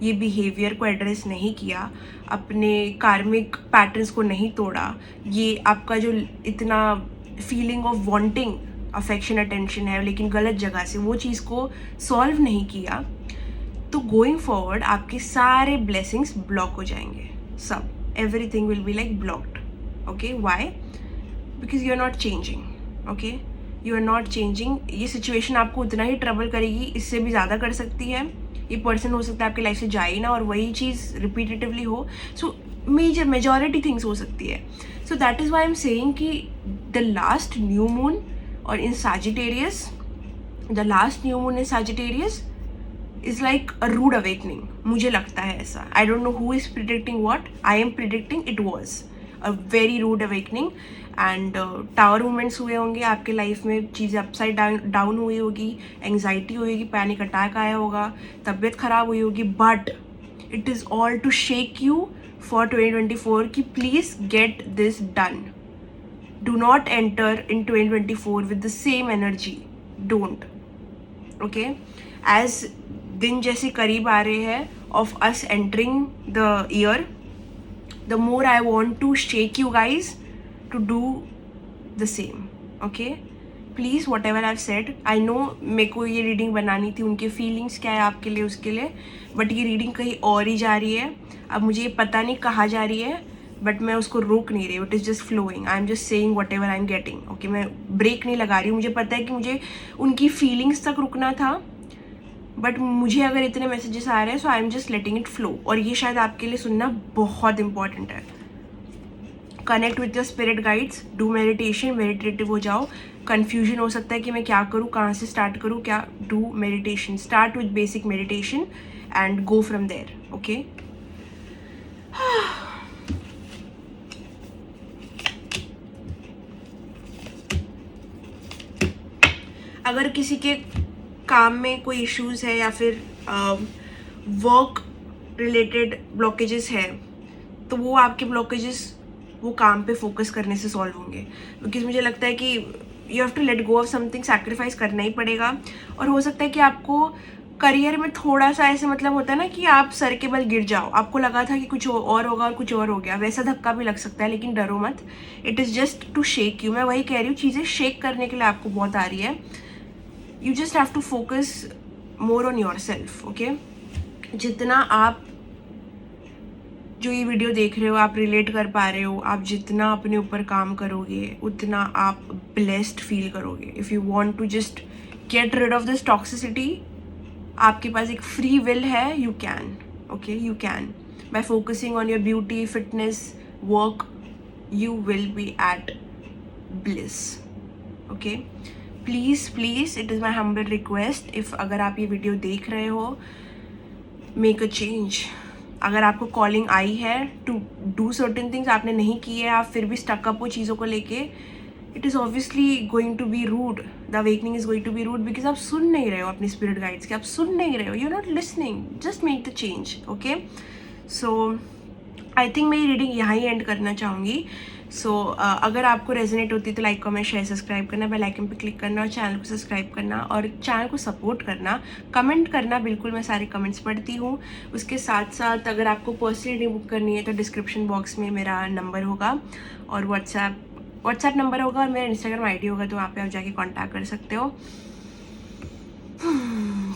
ये बिहेवियर को एड्रेस नहीं किया, अपने कार्मिक पैटर्न्स को नहीं तोड़ा, ये आपका जो इतना feeling of wanting affection, attention है लेकिन गलत जगह से, वो चीज़ को सॉल्व नहीं किया, तो गोइंग फॉरवर्ड आपके सारे ब्लेसिंग्स ब्लॉक हो जाएंगे, सब, everything will be like blocked. Okay, why? Because you are not changing. Okay, you are not changing. ये सिचुएशन आपको उतना ही ट्रबल करेगी, इससे भी ज़्यादा कर सकती है। ये पर्सन हो सकता है आपकी लाइफ से जाए ना, और वही चीज़ रिपीटेटिवली हो। सो मेजॉरिटी थिंग्स हो सकती है। So that is why I am saying कि द लास्ट न्यू मून और in Sagittarius, the last new moon in Sagittarius is like a rude awakening, मुझे लगता है ऐसा। I don't know who is predicting what, I am predicting it was a very rude awakening. And tower movements हुए होंगे आपके लाइफ में, चीज़ें अपसाइड डाउन हुई होगी, एंग्जाइटी हुई होगी, पैनिक अटैक आया होगा, तबीयत खराब हुई होगी, but it is all to shake you for 2024 कि please get this done. Do not enter in 2024 with the same energy, don't. Okay, as दिन जैसे करीब आ रहे हैं of us entering the year, the more I want to shake you guys to do the same. Okay, please, whatever I've said, I know मेरे को ये रीडिंग बनानी थी, उनके फीलिंग्स क्या है आपके लिए, उसके लिए, बट ये रीडिंग कहीं और ही जा रही है। अब मुझे ये पता नहीं कहाँ जा रही है, बट मैं उसको रोक नहीं रही हूँ। It is just flowing, I am just saying whatever I am getting. Okay, मैं ब्रेक नहीं लगा रही हूँ। मुझे पता है कि मुझे उनकी फीलिंग्स तक रुकना था, बट मुझे अगर इतने मैसेजेस आ रहे हैं, so I am just letting it flow. और ये शायद आपके लिए सुनना बहुत इंपॉर्टेंट है। Connect with your spirit guides, do meditation, meditative हो जाओ। कन्फ्यूजन हो सकता है कि मैं क्या करूँ, कहाँ से स्टार्ट करूँ, क्या, do meditation, start with basic meditation and go from there. Okay, अगर किसी के काम में कोई इश्यूज है या फिर वर्क रिलेटेड ब्लॉकेजेस है, तो वो आपके ब्लॉकेजेस वो काम पे फोकस करने से सॉल्व होंगे। बिकॉज मुझे लगता है कि you have to let go of something, sacrifice करना ही पड़ेगा। और हो सकता है कि आपको करियर में थोड़ा सा ऐसे मतलब होता है ना कि आप सर के बल गिर जाओ, आपको लगा था कि कुछ और होगा और कुछ और हो गया, वैसा धक्का भी लग सकता है, लेकिन डरो मत। It is just to shake you. मैं वही कह रही हूँ, चीज़ें शेक करने के लिए आपको बहुत आ रही है। You just have to focus more on yourself. Okay, जितना आप जो ये वीडियो देख रहे हो, आप रिलेट कर पा रहे हो, आप जितना अपने ऊपर काम करोगे उतना आप ब्लेस्ड फील करोगे। If you want to just get rid of this toxicity, आपके पास एक फ्री विल है, you can. Okay, you can, by focusing on your beauty, fitness, work, you will be at bliss. Okay, please it is my humble request, if अगर आप ये वीडियो देख रहे हो, make a change. अगर आपको कॉलिंग आई है टू डू सर्टेन थिंग्स, आपने नहीं की है, आप फिर भी स्टक अप हो चीज़ों को लेके, it is obviously going to be rude. The awakening is going to be rude because आप सुन नहीं रहे हो अपने स्पिरिट गाइड्स के, आप सुन नहीं रहे हो, you are not listening. Just make the change. Okay, so I think मैं ये रीडिंग यहाँ ही एंड करना चाहूँगी. सो अगर आपको रेजोनेट होती है तो लाइक कमेंट शेयर सब्सक्राइब करना, बेल आइकन पे क्लिक करना और चैनल को सब्सक्राइब करना और चैनल को सपोर्ट करना, कमेंट करना. बिल्कुल मैं सारे कमेंट्स पढ़ती हूँ. उसके साथ साथ अगर आपको पर्सनली रीडिंग बुक करनी है तो डिस्क्रिप्शन बॉक्स में मेरा नंबर होगा और व्हाट्सएप नंबर होगा और मेरा इंस्टाग्राम आईडी होगा, तो वहाँ पे आप जाके कांटेक्ट कर सकते हो.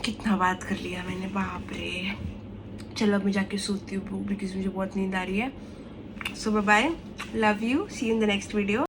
कितना बात कर लिया मैंने, बाप रे. चलो अब मैं जाके सोती हूँ बिकॉज मुझे बहुत नींद आ रही है. So bye bye, love you, see you in the next video.